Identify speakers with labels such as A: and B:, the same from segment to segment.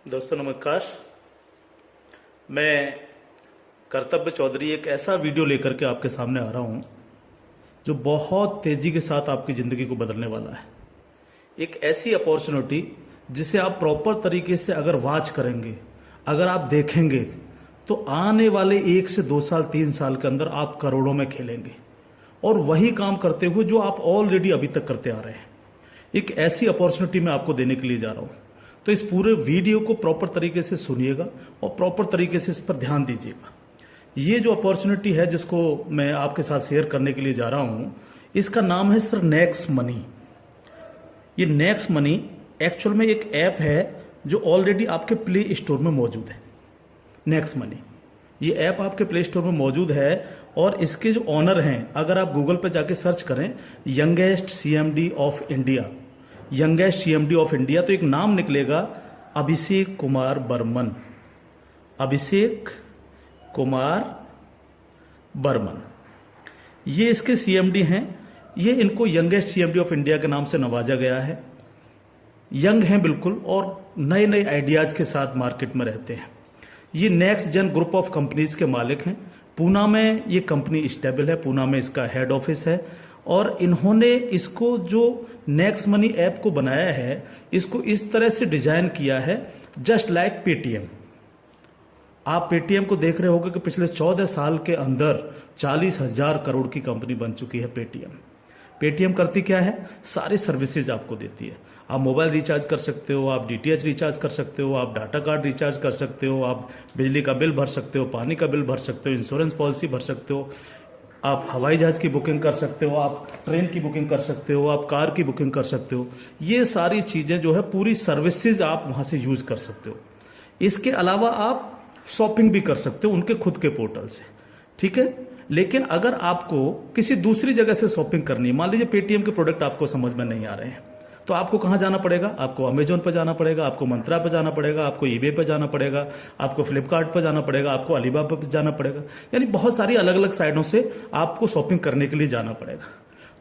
A: दोस्तों नमस्कार। मैं कर्तव्य चौधरी एक ऐसा वीडियो लेकर के आपके सामने आ रहा हूं जो बहुत तेजी के साथ आपकी ज़िंदगी को बदलने वाला है। एक ऐसी अपॉर्चुनिटी जिसे आप प्रॉपर तरीके से अगर वॉच करेंगे, अगर आप देखेंगे तो आने वाले 1 से 2 साल 3 साल के अंदर आप करोड़ों में खेलेंगे और वही काम करते हुए जो आप ऑलरेडी अभी तक करते आ रहे हैं। एक ऐसी अपॉर्चुनिटी मैं आपको देने के लिए जा रहा हूं, तो इस पूरे वीडियो को प्रॉपर तरीके से सुनिएगा और प्रॉपर तरीके से इस पर ध्यान दीजिएगा। ये जो अपॉर्चुनिटी है जिसको मैं आपके साथ शेयर करने के लिए जा रहा हूं, इसका नाम है सर नेक्स्ट मनी। ये नेक्स्ट मनी एक्चुअल में एक ऐप है जो ऑलरेडी आपके प्ले स्टोर में मौजूद है। नेक्स्ट मनी ये ऐप आपके प्ले स्टोर में मौजूद है और इसके जो ऑनर हैं, अगर आप गूगल पे जाके सर्च करें youngest CMD of India, youngest CMD of India, तो एक नाम निकलेगा अभिषेक कुमार बर्मन। अभिषेक कुमार बर्मन ये इसके सीएमडी हैं। ये इनको यंगेस्ट सीएमडी ऑफ इंडिया के नाम से नवाजा गया है। यंग हैं बिल्कुल और नए नए आइडियाज के साथ मार्केट में रहते हैं। ये next gen group of companies के मालिक हैं। पूना में ये कंपनी स्टेबल है, पूना में इसका हेड ऑफिस है और इन्होंने इसको जो नेक्स्ट मनी ऐप को बनाया है, इसको इस तरह से डिजाइन किया है जस्ट लाइक पेटीएम। आप पेटीएम को देख रहे होंगे कि पिछले 14 साल के अंदर 40,000 करोड़ की कंपनी बन चुकी है पेटीएम। पेटीएम करती क्या है? सारी सर्विसेज आपको देती है। आप मोबाइल रिचार्ज कर सकते हो, आप डीटीएच रिचार्ज कर सकते हो, आप डाटा कार्ड रिचार्ज कर सकते हो, आप बिजली का बिल भर सकते हो, पानी का बिल भर सकते हो, इंश्योरेंस पॉलिसी भर सकते हो, आप हवाई जहाज की बुकिंग कर सकते हो, आप ट्रेन की बुकिंग कर सकते हो, आप कार की बुकिंग कर सकते हो। ये सारी चीजें जो है पूरी सर्विसेज आप वहां से यूज कर सकते हो। इसके अलावा आप शॉपिंग भी कर सकते हो उनके खुद के पोर्टल से, ठीक है। लेकिन अगर आपको किसी दूसरी जगह से शॉपिंग करनी है, मान लीजिए पेटीएम के प्रोडक्ट आपको समझ में नहीं आ रहे हैं, तो आपको कहाँ जाना पड़ेगा? आपको अमेजोन पर जाना पड़ेगा, आपको मंत्रा पर जाना पड़ेगा, आपको ईबे पर जाना पड़ेगा, आपको फ्लिपकार्ट पर जाना पड़ेगा, आपको अलीबाबा पर जाना पड़ेगा। यानी बहुत सारी अलग अलग साइटों से आपको शॉपिंग करने के लिए जाना पड़ेगा।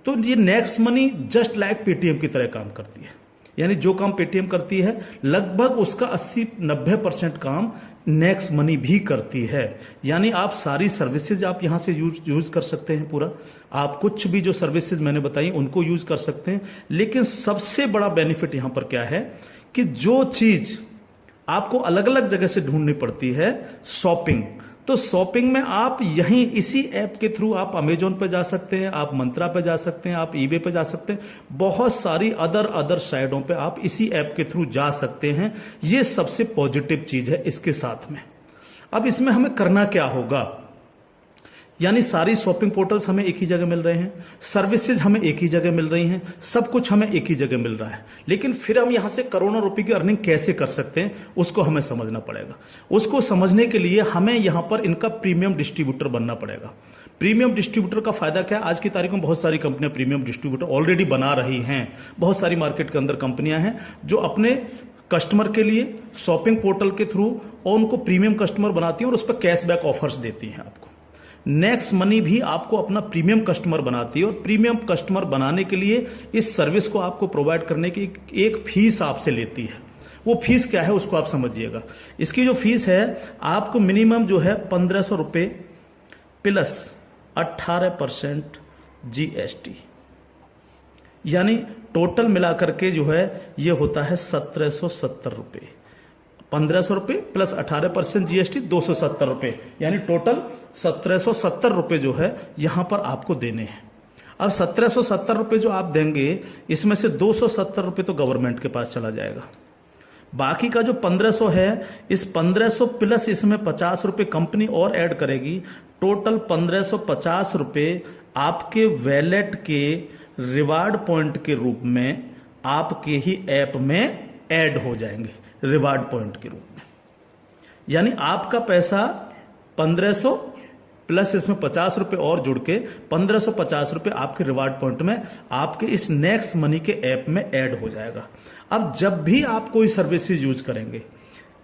A: तो ये next money just like Paytm की तरह काम करती है। यानी जो काम पेटीएम करती है लगभग उसका 80-90% काम नेक्स्ट मनी भी करती है। यानी आप सारी सर्विसेज आप यहां से यूज कर सकते हैं। पूरा आप कुछ भी जो सर्विसेज मैंने बताई उनको यूज कर सकते हैं। लेकिन सबसे बड़ा बेनिफिट यहां पर क्या है कि जो चीज आपको अलग अलग जगह से ढूंढनी पड़ती है, शॉपिंग, तो शॉपिंग में आप यहीं इसी ऐप के थ्रू आप अमेजोन पे जा सकते हैं, आप मंत्रा पे जा सकते हैं, आप ईबे पे जा सकते हैं, बहुत सारी अदर साइडों पे आप इसी ऐप के थ्रू जा सकते हैं। ये सबसे पॉजिटिव चीज है इसके साथ में। अब इसमें हमें करना क्या होगा? यानी सारी शॉपिंग पोर्टल्स हमें एक ही जगह मिल रहे हैं, सर्विसेज हमें एक ही जगह मिल रही हैं, सब कुछ हमें एक ही जगह मिल रहा है। लेकिन फिर हम यहां से करोड़ों रुपए की अर्निंग कैसे कर सकते हैं उसको हमें समझना पड़ेगा। उसको समझने के लिए हमें यहां पर इनका प्रीमियम डिस्ट्रीब्यूटर बनना पड़ेगा। प्रीमियम डिस्ट्रीब्यूटर का फायदा क्या है? आज की तारीख में बहुत सारी कंपनियां प्रीमियम डिस्ट्रीब्यूटर ऑलरेडी बना रही हैं। बहुत सारी मार्केट के अंदर कंपनियां हैं जो अपने कस्टमर के लिए शॉपिंग पोर्टल के थ्रू और उनको प्रीमियम कस्टमर बनाती हैं और उस पर कैशबैक ऑफर्स देती हैं आपको। नेक्स्ट मनी भी आपको अपना प्रीमियम कस्टमर बनाती है और प्रीमियम कस्टमर बनाने के लिए इस सर्विस को आपको प्रोवाइड करने की एक फीस आपसे लेती है। वो फीस क्या है उसको आप समझिएगा। इसकी जो फीस है आपको मिनिमम जो है 1,500 रुपये प्लस 18% जीएसटी, यानी टोटल मिलाकर के जो है ये होता है 1,770 रुपये। 1,500 रुपये प्लस 18% जीएसटी 270 रुपये, यानी टोटल 1,770 रुपये जो है यहां पर आपको देने हैं। अब 1,770 रुपये जो आप देंगे, इसमें से 270 रुपये तो गवर्नमेंट के पास चला जाएगा। बाकी का जो 1,500 है, इस 1,500 प्लस इसमें 50 रुपये कंपनी और ऐड करेगी। टोटल 1,550 रुपये आपके वैलेट के रिवार्ड पॉइंट के रूप में आपके ही ऐप में ऐड हो जाएंगे, रिवार्ड पॉइंट के रूप में। यानी आपका पैसा 1,500 प्लस इसमें 50 रुपए और जुड़ के 1,550 रुपए आपके रिवार्ड पॉइंट में आपके इस नेक्स्ट मनी के ऐप में ऐड हो जाएगा। अब जब भी आप कोई सर्विसेज यूज करेंगे,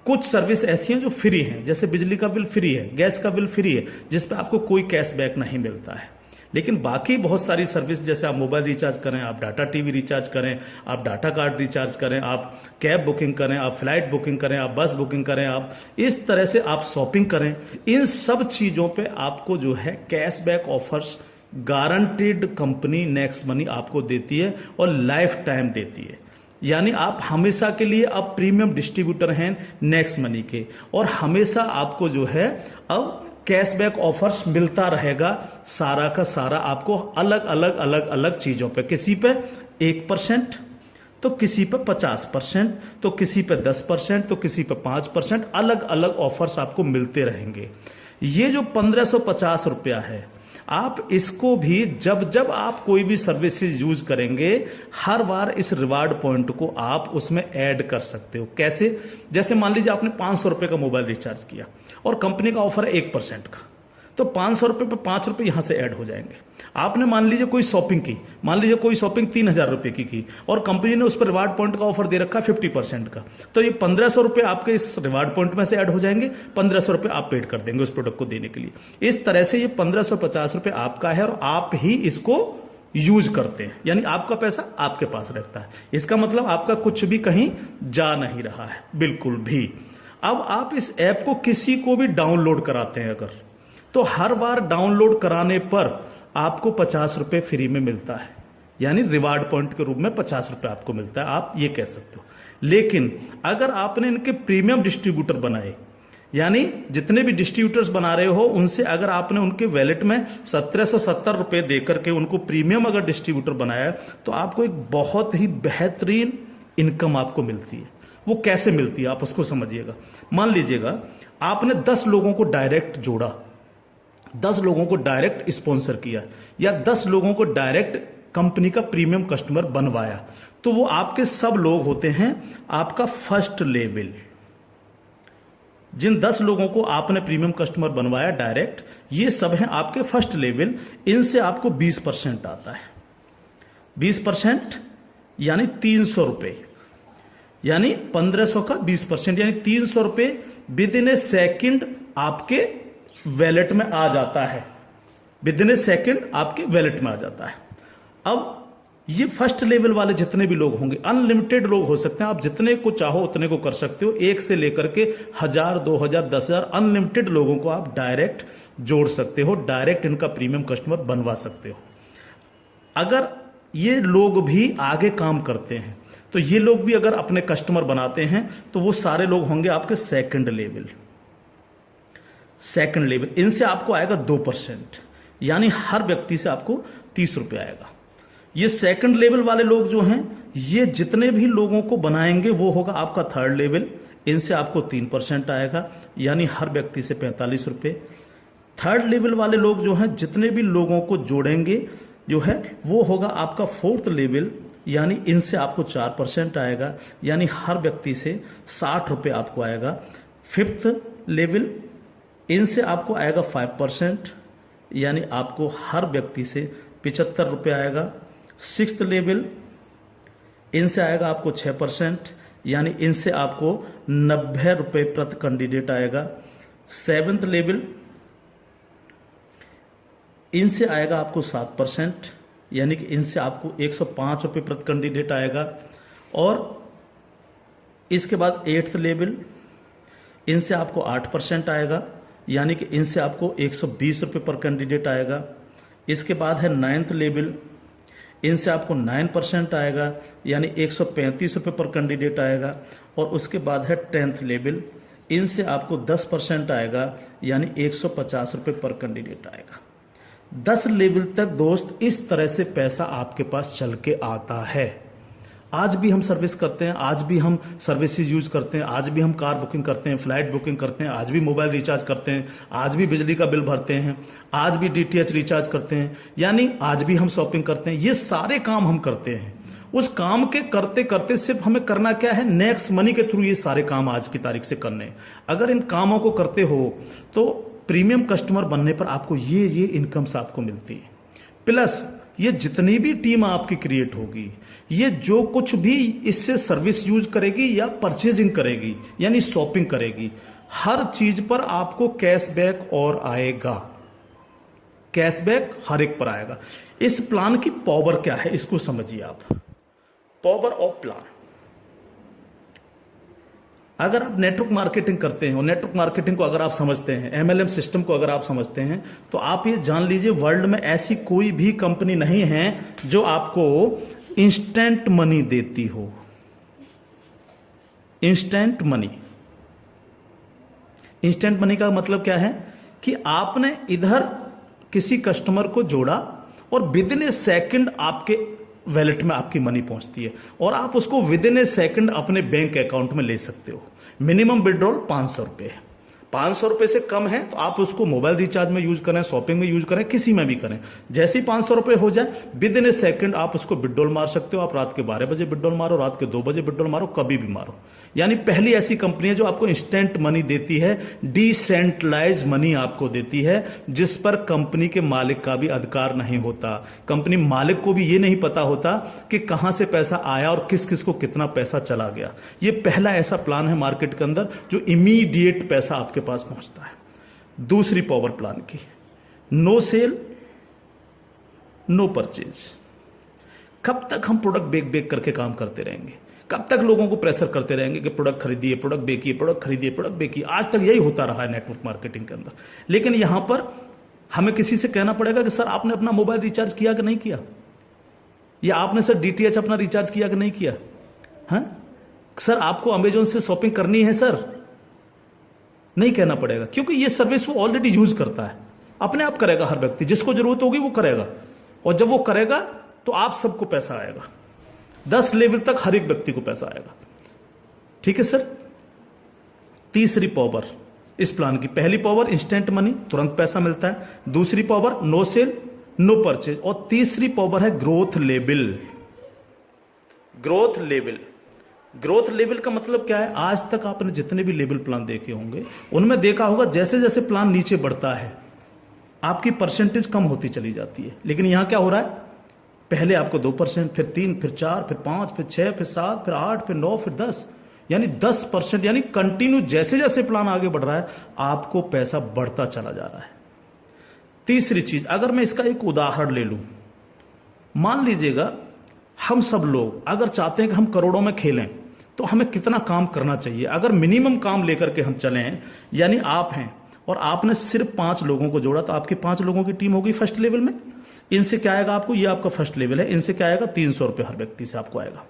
A: कुछ सर्विस ऐसी हैं जो फ्री हैं, जैसे बिजली का बिल फ्री है, गैस का बिल फ्री है, जिस पे आपको कोई कैशबैक नहीं मिलता है। लेकिन बाकी बहुत सारी सर्विस, जैसे आप मोबाइल रिचार्ज करें, आप डाटा टीवी रिचार्ज करें, आप डाटा कार्ड रिचार्ज करें, आप कैब बुकिंग करें, आप फ्लाइट बुकिंग करें, आप बस बुकिंग करें, आप इस तरह से आप शॉपिंग करें, इन सब चीज़ों पे आपको जो है cashback offers guaranteed company next money आपको देती है और लाइफ टाइम देती है। यानी आप हमेशा के लिए अब प्रीमियम डिस्ट्रीब्यूटर हैं नेक्स्ट मनी के, और हमेशा आपको जो है अब कैशबैक ऑफर्स मिलता रहेगा सारा का सारा आपको अलग अलग चीजों पे। किसी पे 1%, तो किसी पे 50%, तो किसी पे 10%, तो किसी पे 5%, अलग अलग ऑफर्स आपको मिलते रहेंगे। ये जो 1550 रुपया है, आप इसको भी जब जब आप कोई भी सर्विसेज यूज करेंगे, हर बार इस रिवार्ड पॉइंट को आप उसमें ऐड कर सकते हो। कैसे? जैसे मान लीजिए आपने 500 रुपए का मोबाइल रिचार्ज किया और कंपनी का ऑफर है 1% का, तो 500 रुपए पे 5 रुपए यहां से ऐड हो जाएंगे। आपने मान लीजिए कोई शॉपिंग की, मान लीजिए कोई शॉपिंग 3000 रुपए की और कंपनी ने उस पर रिवार्ड पॉइंट का ऑफर दे रखा है 50% का, तो ये 1500 रुपए आपके इस रिवार्ड पॉइंट में से ऐड हो जाएंगे, 1500 रुपए आप पेड कर देंगे उस प्रोडक्ट को देने के लिए। इस तरह से ये 1550 रुपए आपका है और आप ही इसको यूज करते हैं, यानी आपका पैसा आपके पास रहता है। इसका मतलब आपका कुछ भी कहीं जा नहीं रहा है, बिल्कुल भी। अब आप इस ऐप को किसी को भी डाउनलोड कराते हैं अगर, तो हर बार डाउनलोड कराने पर आपको 50 रुपए फ्री में मिलता है, यानी रिवार्ड पॉइंट के रूप में 50 रुपए आपको मिलता है, आप ये कह सकते हो। लेकिन अगर आपने इनके प्रीमियम डिस्ट्रीब्यूटर बनाए, यानी जितने भी डिस्ट्रीब्यूटर्स बना रहे हो उनसे अगर आपने उनके वैलेट में 1770 रुपए देकर के उनको प्रीमियम अगर डिस्ट्रीब्यूटर बनाया, तो आपको एक बहुत ही बेहतरीन इनकम आपको मिलती है। वो कैसे मिलती है आप उसको समझिएगा। मान लीजिएगा आपने 10 लोगों को डायरेक्ट जोड़ा, 10 लोगों को डायरेक्ट स्पॉन्सर किया, या 10 लोगों को डायरेक्ट कंपनी का प्रीमियम कस्टमर बनवाया, तो वो आपके सब लोग होते हैं आपका फर्स्ट लेवल। जिन 10 लोगों को आपने प्रीमियम कस्टमर बनवाया डायरेक्ट, ये सब हैं आपके फर्स्ट लेवल। इनसे आपको 20% आता है। 20% यानी 300 रुपए, यानी 1500 का 20%, यानी 300 रुपए विद इन ए सेकेंड आपके वैलेट में आ जाता है। विद इन ए सेकेंड आपके वैलेट में आ जाता है। अब ये फर्स्ट लेवल वाले जितने भी लोग होंगे, अनलिमिटेड लोग हो सकते हैं, आप जितने को चाहो उतने को कर सकते हो, 1 से लेकर के 1000, 2000, 10,000 अनलिमिटेड लोगों को आप डायरेक्ट जोड़ सकते हो, डायरेक्ट इनका प्रीमियम कस्टमर बनवा सकते हो। अगर ये लोग भी आगे काम करते हैं, तो ये लोग भी अगर अपने कस्टमर बनाते हैं, तो वो सारे लोग होंगे आपके सेकंड लेवल। सेकंड लेवल इनसे आपको आएगा 2%, यानी हर व्यक्ति से आपको 30 रुपए आएगा। ये सेकंड लेवल वाले लोग जो हैं, ये जितने भी लोगों को बनाएंगे वो होगा आपका थर्ड लेवल। इनसे आपको 3% आएगा, यानी हर व्यक्ति से 45 रुपए। थर्ड लेवल वाले लोग जो हैं, जितने भी लोगों को जोड़ेंगे जो है, वो होगा आपका फोर्थ लेवल, यानी इनसे आपको 4% आएगा, यानी हर व्यक्ति से 60 रुपए आपको आएगा। फिफ्थ लेवल, इनसे आपको आएगा 5%, यानी आपको हर व्यक्ति से 75 रुपये आएगा। सिक्स्थ लेवल, इनसे आएगा आपको 6%, यानी इनसे आपको 90 रुपये प्रति कैंडिडेट आएगा। सेवेंथ लेवल, इनसे आएगा आपको 7%, यानी कि इनसे आपको 105 रुपये प्रति कैंडिडेट आएगा। और इसके बाद एट्थ लेवल, इनसे आपको 8% आएगा, यानी कि इनसे आपको 120 रुपये पर कैंडिडेट आएगा। इसके बाद है नाइन्थ लेवल, इनसे आपको 9% आएगा, यानी 135 रुपये पर कैंडिडेट आएगा। और उसके बाद है 10th लेवल, इनसे आपको 10% आएगा, यानी 150 रुपये पर कैंडिडेट आएगा। 10 लेवल तक दोस्त इस तरह से पैसा आपके पास चल के आता है। आज भी हम सर्विस करते हैं, आज भी हम सर्विसेज यूज करते हैं, आज भी हम कार बुकिंग करते हैं, फ्लाइट बुकिंग करते हैं, आज भी मोबाइल रिचार्ज करते हैं, आज भी बिजली का बिल भरते हैं, आज भी DTH रिचार्ज करते हैं, यानी आज भी हम शॉपिंग करते हैं। ये सारे काम हम करते हैं। उस काम के करते करते सिर्फ हमें करना क्या है, नेक्स्ट मनी के थ्रू ये सारे काम आज की तारीख से करने। अगर इन कामों को करते हो तो प्रीमियम कस्टमर बनने पर आपको ये इनकम्स आपको मिलती है। प्लस ये जितनी भी टीम आपकी क्रिएट होगी, ये जो कुछ भी इससे सर्विस यूज करेगी या परचेजिंग करेगी, यानी शॉपिंग करेगी, हर चीज पर आपको कैशबैक और आएगा। कैशबैक हर एक पर आएगा। इस प्लान की पावर क्या है इसको समझिए आप। पावर ऑफ प्लान, अगर आप नेटवर्क मार्केटिंग करते हैं और नेटवर्क मार्केटिंग को अगर आप समझते हैं, एमएलएम सिस्टम को अगर आप समझते हैं, तो आप ये जान लीजिए वर्ल्ड में ऐसी कोई भी कंपनी नहीं है जो आपको इंस्टेंट मनी देती हो। इंस्टेंट मनी, इंस्टेंट मनी का मतलब क्या है कि आपने इधर किसी कस्टमर को जोड़ा और विद इन ए सेकंड आपके वैलेट में आपकी मनी पहुंचती है और आप उसको विद इन ए सेकंड अपने बैंक अकाउंट में ले सकते हो। मिनिमम विड्रॉल 500 रुपये है। 500 रुपये से कम है तो आप उसको मोबाइल रिचार्ज में यूज करें, शॉपिंग में यूज करें, किसी में भी करें। जैसे ही 500 रुपये हो जाए विद इन ए सेकंड आप उसको विड्रॉल मार सकते हो। आप रात के 12 बजे विड्रॉल मारो, रात के 2 बजे विड्रॉल मारो, कभी भी मारो। यानी पहली ऐसी कंपनी है जो आपको इंस्टेंट मनी देती है, डिसेंट्रलाइज मनी आपको देती है, जिस पर कंपनी के मालिक का भी अधिकार नहीं होता। कंपनी मालिक को भी ये नहीं पता होता कि कहां से पैसा आया और किस किस को कितना पैसा चला गया। ये पहला ऐसा प्लान है मार्केट के अंदर जो इमीडिएट पैसा आपके पास पहुंचता है। दूसरी पावर प्लान की, नो सेल नो परचेज। कब तक हम प्रोडक्ट बेक बेक करके काम करते रहेंगे? कब तक लोगों को प्रेशर करते रहेंगे कि प्रोडक्ट खरीदिए, प्रोडक्ट बेकिए, प्रोडक्ट खरीदिए, प्रोडक्ट बेकिए? आज तक यही होता रहा है नेटवर्क मार्केटिंग के अंदर। लेकिन यहां पर हमें किसी से कहना पड़ेगा कि सर आपने अपना मोबाइल रिचार्ज किया कि नहीं किया, या आपने सर डीटीएच अपना रिचार्ज किया कि नहीं किया, हाँ सर आपको अमेजोन से शॉपिंग करनी है सर, नहीं कहना पड़ेगा, क्योंकि ये सर्विस वो ऑलरेडी यूज करता है। अपने आप करेगा, हर व्यक्ति जिसको जरूरत होगी वो करेगा, और जब वो करेगा तो आप सबको पैसा आएगा। 10 लेवल तक हर एक व्यक्ति को पैसा आएगा। ठीक है सर। तीसरी पावर इस प्लान की, पहली पावर इंस्टेंट मनी, तुरंत पैसा मिलता है। दूसरी power no sale no purchase, और तीसरी पावर है growth level. Growth level, growth level का मतलब क्या है? आज तक आपने जितने भी लेवल प्लान देखे होंगे उनमें देखा होगा जैसे जैसे प्लान नीचे बढ़ता है आपकी परसेंटेज कम होती चली जाती है। लेकिन यहां क्या हो रहा है? पहले आपको 2%, फिर 3, फिर 4, फिर 5, फिर 6, फिर 7, फिर 8, फिर 9, फिर 10, यानी 10%, यानी कंटिन्यू जैसे जैसे प्लान आगे बढ़ रहा है आपको पैसा बढ़ता चला जा रहा है। तीसरी चीज, अगर मैं इसका एक उदाहरण ले लूं, मान लीजिएगा हम सब लोग अगर चाहते हैं कि हम करोड़ों में खेलें तो हमें कितना काम करना चाहिए? अगर मिनिमम काम लेकर के हम चलें, यानी आप हैं और आपने सिर्फ 5 लोगों को जोड़ा तो आपकी 5 लोगों की टीम होगी फर्स्ट लेवल में। इनसे क्या आएगा आपको? ये आपका फर्स्ट लेवल है। इनसे क्या आएगा? 300 रुपये हर व्यक्ति से आपको आएगा।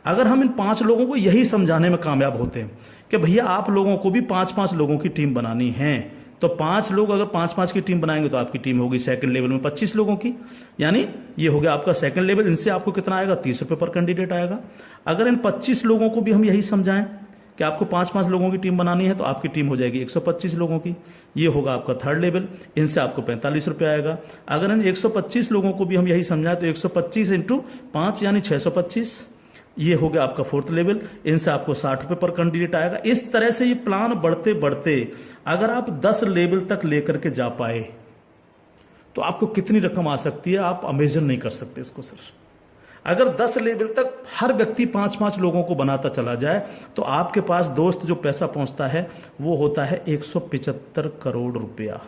A: अगर हम इन 5 लोगों को यही समझाने में कामयाब होते हैं कि भैया आप लोगों को भी 5-5 लोगों की टीम बनानी है, तो 5 लोग अगर 5-5 की टीम बनाएंगे तो आपकी टीम होगी सेकंड लेवल में 25 लोगों की, यानी ये हो गया आपका सेकंड लेवल। इनसे आपको कितना आएगा? 30 रुपये पर कैंडिडेट आएगा। अगर इन 25 लोगों को भी हम यही समझाएं कि आपको 5-5 लोगों की टीम बनानी है तो आपकी टीम हो जाएगी 125 लोगों की, ये होगा आपका थर्ड लेवल। इनसे आपको 45 रुपये आएगा। अगर इन 125 लोगों को भी हम यही समझाएं तो 125 × 5 यानी 625, ये हो गया आपका फोर्थ लेवल। इनसे आपको 60 रुपये पर कैंडिडेट आएगा। इस तरह से ये प्लान बढ़ते बढ़ते अगर आप 10 लेवल तक लेकर के जा पाए तो आपको कितनी रकम आ सकती है आप इमेजिन नहीं कर सकते इसको सर। अगर 10 लेवल तक हर व्यक्ति 5-5 लोगों को बनाता चला जाए तो आपके पास दोस्त जो पैसा पहुंचता है वो होता है 175 करोड़ रुपया।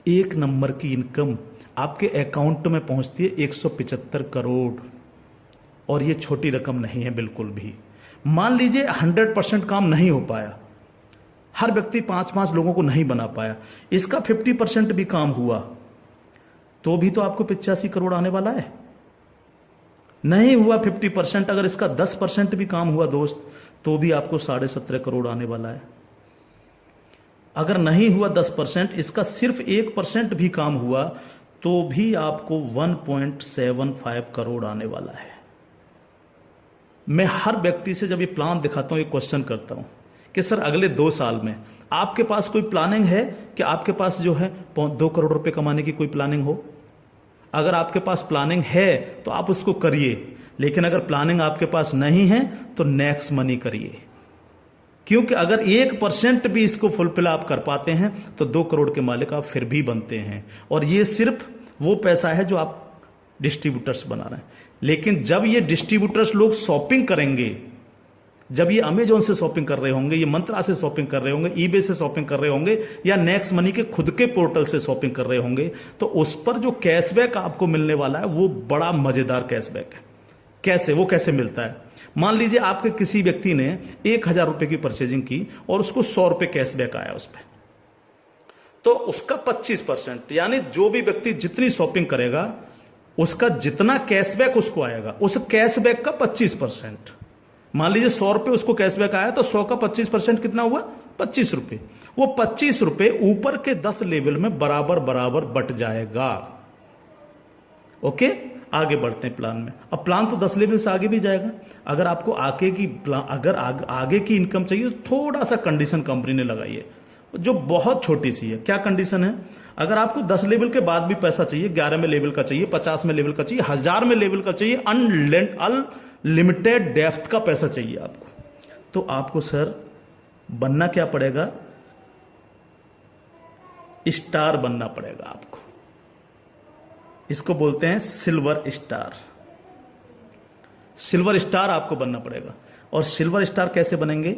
A: एक नंबर की इनकम आपके अकाउंट में पहुंचती है 175 करोड़, और ये छोटी रकम नहीं है बिल्कुल भी। मान लीजिए 100% काम नहीं हो पाया, हर व्यक्ति 5-5 लोगों को नहीं बना पाया, इसका 50% भी काम हुआ तो भी तो आपको 85 करोड़ आने वाला है। नहीं हुआ 50%, अगर इसका 10% भी काम हुआ दोस्त तो भी आपको 17.5 करोड़ आने वाला है। अगर नहीं हुआ 10%, इसका सिर्फ 1% भी काम हुआ तो भी आपको 1.75 करोड़ आने वाला है। मैं हर व्यक्ति से जब ये प्लान दिखाता हूं, ये क्वेश्चन करता हूं कि सर अगले 2 साल में आपके पास कोई प्लानिंग है कि आपके पास जो है 2 करोड़ रुपए कमाने की कोई प्लानिंग हो? अगर आपके पास प्लानिंग है तो आप उसको करिए, लेकिन अगर प्लानिंग आपके पास नहीं है तो नेक्स्ट मनी करिए, क्योंकि अगर 1% भी इसको फुलफिल आप कर पाते हैं तो 2 करोड़ के मालिक आप फिर भी बनते हैं। और ये सिर्फ वो पैसा है जो आप डिस्ट्रीब्यूटर्स बना रहे हैं। लेकिन जब ये डिस्ट्रीब्यूटर्स लोग शॉपिंग करेंगे जब ये अमेजोन से शॉपिंग कर रहे होंगे, ये मंत्रा से शॉपिंग कर रहे होंगे, ईबे से शॉपिंग कर रहे होंगे, या नेक्स्ट मनी के खुद के पोर्टल से शॉपिंग कर रहे होंगे, तो उस पर जो कैशबैक आपको मिलने वाला है वो बड़ा मजेदार कैशबैक है। कैसे, वो कैसे मिलता है? मान लीजिए आपके किसी व्यक्ति ने 1,000 रुपए की परचेजिंग की और उसको 100 रुपए कैशबैक आया उस पर, तो उसका 25%, यानी जो भी व्यक्ति जितनी शॉपिंग करेगा उसका जितना कैशबैक उसको आएगा, उस कैशबैक का 25%। मान लीजिए 100 रुपए उसको कैशबैक आया, तो 100 का 25% कितना हुआ? 25 रुपए। वो 25 रुपए ऊपर के 10 लेवल में बराबर बराबर बट जाएगा। ओके, आगे बढ़ते हैं प्लान में। अब प्लान तो 10 लेवल से आगे भी जाएगा। अगर आपको आगे की इनकम चाहिए तो थोड़ा सा कंडीशन कंपनी ने लगाई है, जो बहुत छोटी सी है। क्या कंडीशन है? अगर आपको 10 लेवल के बाद भी पैसा चाहिए, 11 में लेवल का चाहिए, 50 में लेवल का चाहिए, 1000 में लेवल का चाहिए, अनलिमिटेड डेप्थ का पैसा चाहिए आपको, तो आपको सर बनना क्या पड़ेगा? स्टार बनना पड़ेगा आपको। इसको बोलते हैं सिल्वर स्टार। सिल्वर स्टार आपको बनना पड़ेगा। और सिल्वर स्टार कैसे बनेंगे?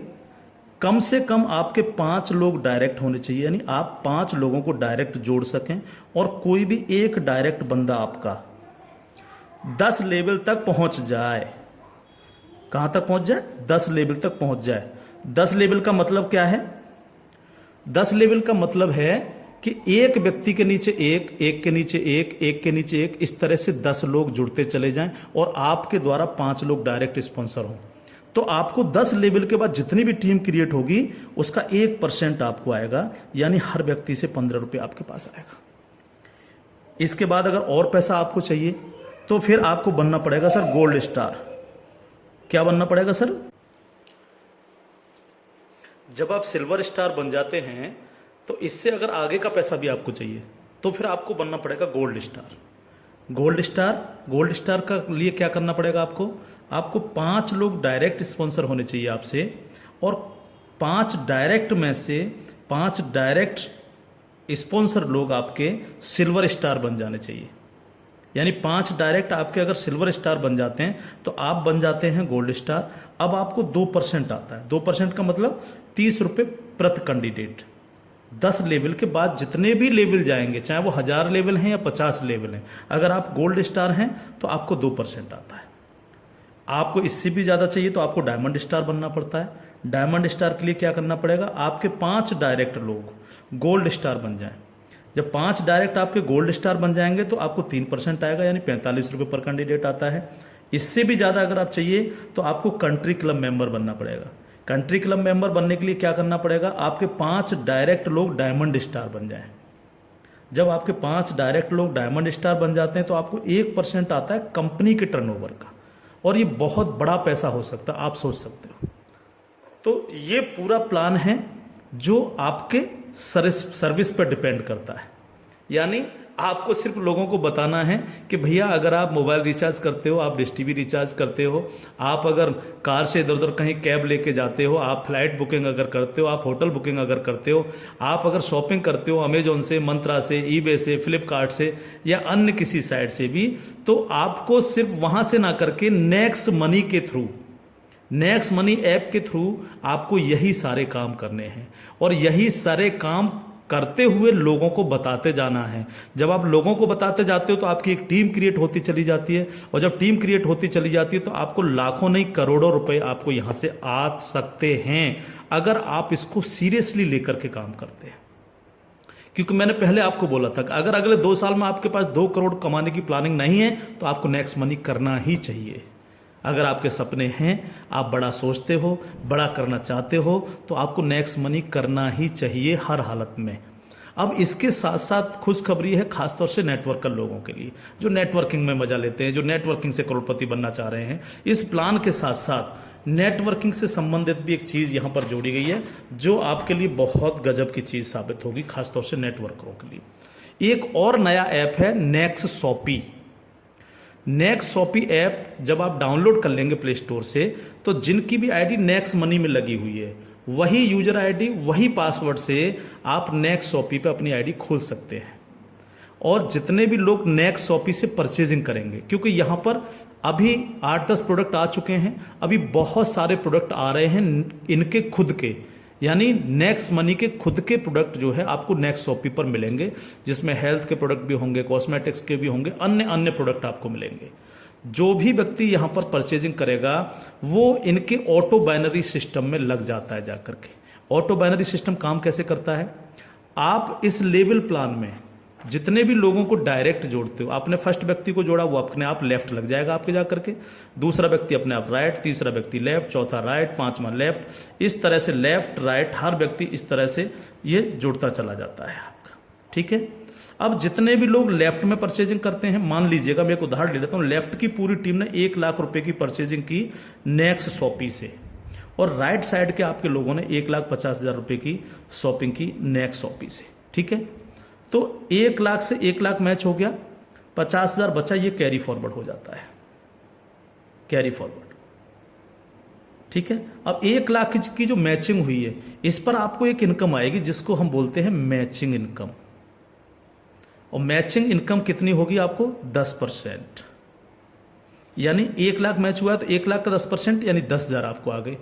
A: कम से कम आपके 5 लोग डायरेक्ट होने चाहिए, यानी आप 5 लोगों को डायरेक्ट जोड़ सकें, और कोई भी एक डायरेक्ट बंदा आपका 10 लेवल तक पहुंच जाए। कहां तक पहुंच जाए? 10 लेवल तक पहुंच जाए। 10 लेवल का मतलब क्या है? 10 लेवल का मतलब है कि एक व्यक्ति के नीचे एक, एक के नीचे एक, एक के नीचे एक, इस तरह से 10 लोग जुड़ते चले जाएं, और आपके द्वारा 5 लोग डायरेक्ट स्पॉन्सर हों। तो आपको 10 लेवल के बाद जितनी भी टीम क्रिएट होगी उसका 1% आपको आएगा, यानी हर व्यक्ति से 15 रुपये आपके पास आएगा। इसके बाद अगर और पैसा आपको चाहिए तो फिर आपको बनना पड़ेगा सर गोल्ड स्टार। क्या बनना पड़ेगा सर? जब आप सिल्वर स्टार बन जाते हैं तो इससे अगर आगे का पैसा भी आपको चाहिए तो फिर आपको बनना पड़ेगा गोल्ड स्टार। गोल्ड स्टार का लिए क्या करना पड़ेगा आपको 5 लोग डायरेक्ट स्पॉन्सर होने चाहिए आपसे, और 5 डायरेक्ट में से 5 डायरेक्ट स्पॉन्सर लोग आपके सिल्वर स्टार बन जाने चाहिए। यानी 5 डायरेक्ट आपके अगर सिल्वर स्टार बन जाते हैं तो आप बन जाते हैं गोल्ड स्टार। अब आपको 2% आता है। 2% का मतलब 30 रुपये प्रति कैंडिडेट। 10 लेवल के बाद जितने भी लेवल जाएंगे, चाहे वो 1000 लेवल हैं या 50 लेवल हैं, अगर आप गोल्ड स्टार हैं तो आपको 2% आता है। आपको इससे भी ज़्यादा चाहिए तो आपको डायमंड स्टार बनना पड़ता है। डायमंड स्टार के लिए क्या करना पड़ेगा? आपके 5 डायरेक्ट लोग गोल्ड स्टार बन जाएं। जब 5 डायरेक्ट आपके गोल्ड स्टार बन जाएंगे तो आपको 3% आएगा, यानी 45 रुपये पर कैंडिडेट आता है। इससे भी ज़्यादा अगर आप चाहिए तो आपको कंट्री क्लब मेंबर बनना पड़ेगा। कंट्री क्लब मेंबर बनने के लिए क्या करना पड़ेगा? आपके 5 डायरेक्ट लोग डायमंड स्टार बन जाएं। जब आपके 5 डायरेक्ट लोग डायमंड स्टार बन जाते हैं तो आपको 1% आता है कंपनी के टर्नओवर का, और ये बहुत बड़ा पैसा हो सकता है, आप सोच सकते हो। तो ये पूरा प्लान है जो आपके सर्विस पर डिपेंड करता है। यानी आपको सिर्फ लोगों को बताना है कि भैया अगर आप मोबाइल रिचार्ज करते हो, आप डिश टीवी रिचार्ज करते हो, आप अगर कार से इधर उधर कहीं कैब लेके जाते हो, आप फ्लाइट बुकिंग अगर करते हो, आप होटल बुकिंग अगर करते हो, आप अगर शॉपिंग करते हो अमेजोन से, मंत्रा से, ईबे से, फ्लिपकार्ट से या अन्य किसी साइट से भी, तो आपको सिर्फ वहाँ से ना करके नेक्स्ट मनी के थ्रू, नेक्स्ट मनी ऐप के थ्रू आपको यही सारे काम करने हैं, और यही सारे काम करते हुए लोगों को बताते जाना है। जब आप लोगों को बताते जाते हो तो आपकी एक टीम क्रिएट होती चली जाती है, और जब टीम क्रिएट होती चली जाती है तो आपको लाखों नहीं करोड़ों रुपए आपको यहां से आ सकते हैं, अगर आप इसको सीरियसली लेकर के काम करते हैं। क्योंकि मैंने पहले आपको बोला था कि अगर अगले 2 साल में आपके पास 2 करोड़ कमाने की प्लानिंग नहीं है तो आपको नेक्स्ट मनी करना ही चाहिए। अगर आपके सपने हैं, आप बड़ा सोचते हो, बड़ा करना चाहते हो, तो आपको नेक्स्ट मनी करना ही चाहिए हर हालत में। अब इसके साथ साथ खुशखबरी है खासतौर से नेटवर्कर लोगों के लिए, जो नेटवर्किंग में मजा लेते हैं, जो नेटवर्किंग से करोड़पति बनना चाह रहे हैं। इस प्लान के साथ साथ नेटवर्किंग से संबंधित भी एक चीज़ यहाँ पर जोड़ी गई है जो आपके लिए बहुत गजब की चीज़ साबित होगी, खासतौर से नेटवर्करों के लिए। एक और नया ऐप है next shoppy. Next shoppy app जब आप डाउनलोड कर लेंगे प्ले स्टोर से, तो जिनकी भी आईडी नेक्स्ट मनी में लगी हुई है, वही यूजर आईडी, वही पासवर्ड से आप नेक्स्ट शॉपी पे अपनी आईडी खोल सकते हैं। और जितने भी लोग नेक्स्ट शॉपी से परचेजिंग करेंगे, क्योंकि यहाँ पर अभी 8-10 प्रोडक्ट आ चुके हैं, अभी बहुत सारे प्रोडक्ट आ रहे हैं इनके खुद के, यानी नेक्स्ट मनी के खुद के प्रोडक्ट जो है आपको नेक्स्ट शॉपी पर मिलेंगे, जिसमें हेल्थ के प्रोडक्ट भी होंगे, कॉस्मेटिक्स के भी होंगे, अन्य अन्य प्रोडक्ट आपको मिलेंगे। जो भी व्यक्ति यहाँ पर परचेजिंग करेगा वो इनके ऑटो बाइनरी सिस्टम में लग जाता है जाकर के। ऑटो बाइनरी सिस्टम काम कैसे करता है, आप इस लेवल प्लान में जितने भी लोगों को डायरेक्ट जोड़ते हो, आपने फर्स्ट व्यक्ति को जोड़ा वो अपने आप लेफ्ट लग जाएगा आपके जाकर के, दूसरा व्यक्ति अपने आप राइट, तीसरा व्यक्ति लेफ्ट, चौथा राइट, पांचवा लेफ्ट, इस तरह से लेफ्ट राइट हर व्यक्ति इस तरह से ये जुड़ता चला जाता है आपका। ठीक है, अब जितने भी लोग लेफ्ट में परचेजिंग करते हैं, मान लीजिएगा मैं एक उदाहरण ले लेता हूँ, लेफ्ट की पूरी टीम ने 1 लाख रुपए की परचेजिंग की नेक्स्ट शॉपी से, और राइट साइड के आपके लोगों ने 1,50,000 रुपए की शॉपिंग की नेक्स्ट शॉपी से। ठीक है, तो 1 लाख से 1 लाख मैच हो गया, 50,000 बचा, ये कैरी फॉरवर्ड हो जाता है, कैरी फॉरवर्ड। ठीक है, अब 1 लाख की जो मैचिंग हुई है इस पर आपको एक इनकम आएगी जिसको हम बोलते हैं मैचिंग इनकम, और मैचिंग इनकम कितनी होगी आपको 10%, यानी 1 लाख मैच हुआ तो 1 लाख का 10% यानी 10,000 आपको आ गए।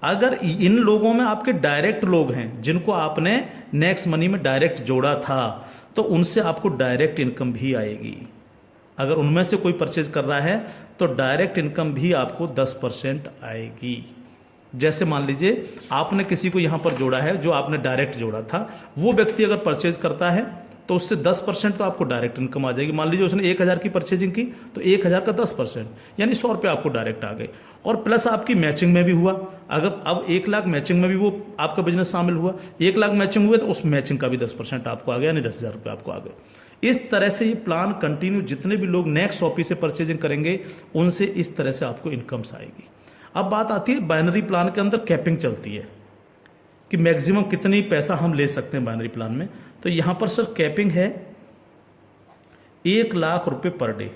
A: अगर इन लोगों में आपके डायरेक्ट लोग हैं जिनको आपने नेक्स्ट मनी में डायरेक्ट जोड़ा था तो उनसे आपको डायरेक्ट इनकम भी आएगी। अगर उनमें से कोई परचेज कर रहा है तो डायरेक्ट इनकम भी आपको 10% आएगी। जैसे मान लीजिए आपने किसी को यहां पर जोड़ा है, जो आपने डायरेक्ट जोड़ा था, वो व्यक्ति अगर परचेज करता है तो उससे 10% तो आपको डायरेक्ट इनकम आ जाएगी। मान लीजिए उसने 1,000 की परचेजिंग की तो 1,000 का 10% यानी 100 रुपये आपको डायरेक्ट आ गए, और प्लस आपकी मैचिंग में भी हुआ। अगर अब 1 लाख मैचिंग में भी वो आपका बिजनेस शामिल हुआ, 1 लाख मैचिंग हुए तो उस मैचिंग का भी 10% आपको आ गया, यानी 10,000 रुपये आपको आ गए। इस तरह से ये प्लान कंटिन्यू, जितने भी लोग नेक्स्ट शॉपी से परचेजिंग करेंगे उनसे इस तरह से आपको इनकम्स आएगी। अब बात आती है बाइनरी प्लान के अंदर कैपिंग चलती है कि मैक्सिमम कितनी पैसा हम ले सकते हैं बाइनरी प्लान में। तो यहां पर सर कैपिंग है 1 लाख रुपए पर डे,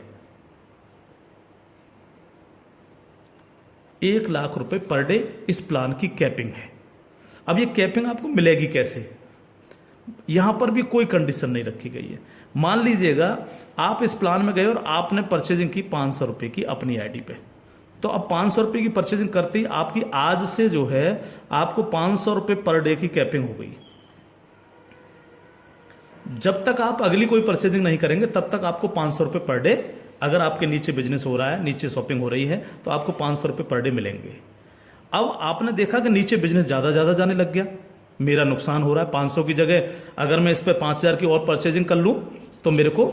A: 1 लाख रुपए पर डे इस प्लान की कैपिंग है। अब ये कैपिंग आपको मिलेगी कैसे, यहां पर भी कोई कंडीशन नहीं रखी गई है। मान लीजिएगा आप इस प्लान में गए और आपने परचेजिंग की 500 रुपए की अपनी आईडी पे, तो अब 500 रुपए की परचेजिंग करते ही आपकी आज से जो है आपको 500 रुपए पर डे की कैपिंग हो गई। जब तक आप अगली कोई परचेजिंग नहीं करेंगे तब तक आपको 500 रुपए पर डे, अगर आपके नीचे बिजनेस हो रहा है, नीचे शॉपिंग हो रही है, तो आपको 500 रुपए पर डे मिलेंगे। अब आपने देखा कि नीचे बिजनेस ज़्यादा जाने लग गया, मेरा नुकसान हो रहा है, 500 की जगह अगर मैं इस पर 5,000 की और परचेजिंग कर लूँ तो मेरे को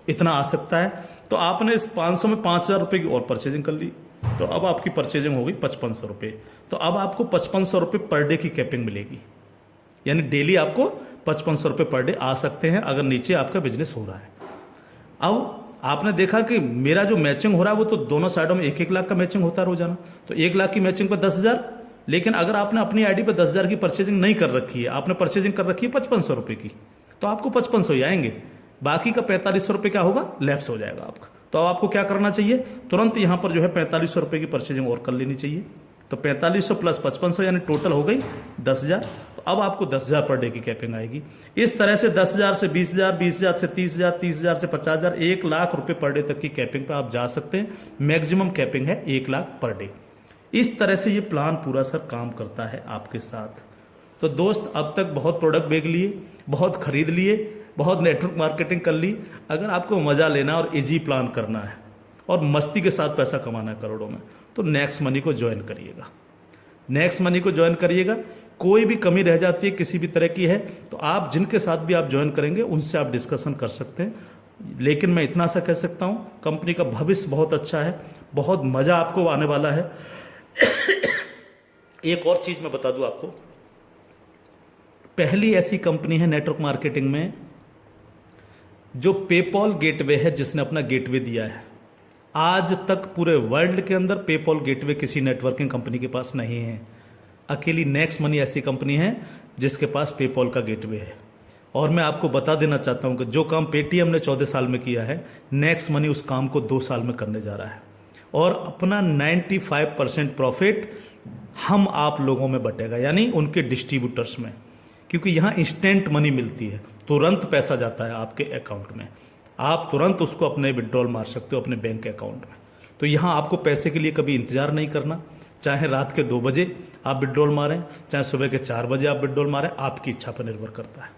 A: इतना आ सकता है, तो आपने इस 500 में 5,000 रुपये की और परचेजिंग कर ली, तो अब आपकी परचेजिंग हो गई 5500 रुपये। तो अब आपको 5500 रुपये पर डे की कैपिंग मिलेगी, यानी डेली आपको 5500 रुपये पर डे आ सकते हैं अगर नीचे आपका बिजनेस हो रहा है। अब आपने देखा कि मेरा जो मैचिंग हो रहा है वो तो दोनों साइडों में 1-1 लाख का मैचिंग होता है रोजाना, तो 1 लाख की मैचिंग पर 10,000। लेकिन अगर आपने अपनी आईडी पर 10,000 की परचेजिंग नहीं कर रखी है, आपने परचेजिंग कर रखी है 5500 रुपये की, तो आपको 5500 ही आएंगे, बाकी का 4500 रुपये क्या होगा, लैप्स हो जाएगा आपका। तो अब आपको क्या करना चाहिए, तुरंत यहाँ पर जो है 4500 रुपये की परचेजिंग और कर लेनी चाहिए। तो 4500 प्लस 5500 यानी टोटल हो गई 10,000। तो अब आपको 10,000 पर डे की कैपिंग आएगी। इस तरह से 10,000 से 20,000, 20,000 से 30,000, 30,000 से 50,000, 1 लाख रुपए पर डे तक की कैपिंग पे आप जा सकते हैं। मैक्सिमम कैपिंग है 1 लाख पर डे। इस तरह से ये प्लान पूरा सर काम करता है आपके साथ। तो दोस्त, अब तक बहुत प्रोडक्ट बेच लिए, बहुत खरीद लिए, बहुत नेटवर्क मार्केटिंग कर ली। अगर आपको मजा लेना और इजी प्लान करना है और मस्ती के साथ पैसा कमाना है करोड़ों में, तो नेक्स्ट मनी को ज्वाइन करिएगा। नेक्स्ट मनी को ज्वाइन करिएगा। कोई भी कमी रह जाती है किसी भी तरह की है तो आप जिनके साथ भी आप ज्वाइन करेंगे उनसे आप डिस्कशन कर सकते हैं। लेकिन मैं इतना सा कह सकता हूं, कंपनी का भविष्य बहुत अच्छा है, बहुत मजा आपको आने वाला है। एक और चीज मैं बता दूं आपको, पहली ऐसी कंपनी है नेटवर्क मार्केटिंग में जो पेपॉल गेटवे है, जिसने अपना गेटवे दिया है। आज तक पूरे वर्ल्ड के अंदर पेपॉल गेटवे किसी नेटवर्किंग कंपनी के पास नहीं है। अकेली नेक्स्ट मनी ऐसी कंपनी है जिसके पास पेपॉल का गेटवे है। और मैं आपको बता देना चाहता हूं कि जो काम पेटीएम ने 14 साल में किया है, नेक्स्ट मनी उस काम को 2 साल में करने जा रहा है। और अपना 95% प्रॉफिट हम आप लोगों में बटेगा, यानी उनके डिस्ट्रीब्यूटर्स में, क्योंकि यहाँ इंस्टेंट मनी मिलती है, तुरंत पैसा जाता है आपके अकाउंट में। आप तुरंत उसको अपने विड्रॉल मार सकते हो अपने बैंक अकाउंट में। तो यहाँ आपको पैसे के लिए कभी इंतजार नहीं करना, चाहे रात के 2 बजे आप विड्रॉल मारें, चाहे सुबह के 4 बजे आप विड्रॉल मारें, आपकी इच्छा पर निर्भर करता है।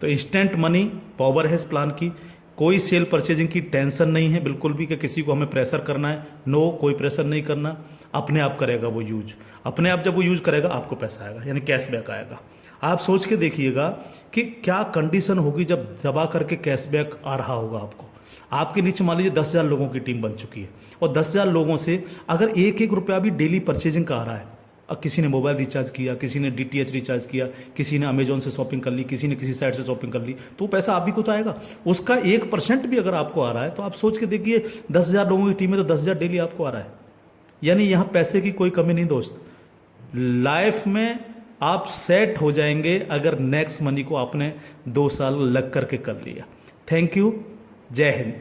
A: तो इंस्टेंट मनी पावर है इस प्लान की। कोई सेल परचेजिंग की टेंशन नहीं है बिल्कुल भी कि किसी को हमें प्रेशर करना है, नो, कोई प्रेशर नहीं करना, अपने आप करेगा वो यूज। अपने आप जब वो यूज करेगा आपको पैसा आएगा, यानी कैशबैक आएगा। आप सोच के देखिएगा कि क्या कंडीशन होगी जब दबा करके कैशबैक आ रहा होगा आपको। आपके नीचे मान लीजिए 10,000 लोगों की टीम बन चुकी है और 10,000 लोगों से अगर 1-1 रुपया भी डेली परचेजिंग का आ रहा है, अब किसी ने मोबाइल रिचार्ज किया, किसी ने DTH रिचार्ज किया, किसी ने अमेजोन से शॉपिंग कर ली, किसी ने किसी साइट से शॉपिंग कर ली, तो पैसा आप भी को तो आएगा। उसका 1% भी अगर आपको आ रहा है तो आप सोच के देखिए 10,000 लोगों की टीम है तो 10,000 डेली आपको आ रहा है। यानी यहाँ पैसे की कोई कमी नहीं दोस्त। लाइफ में आप सेट हो जाएंगे अगर नेक्स्ट मनी को आपने 2 साल लग करके कर लिया। थैंक यू, जय हिंद।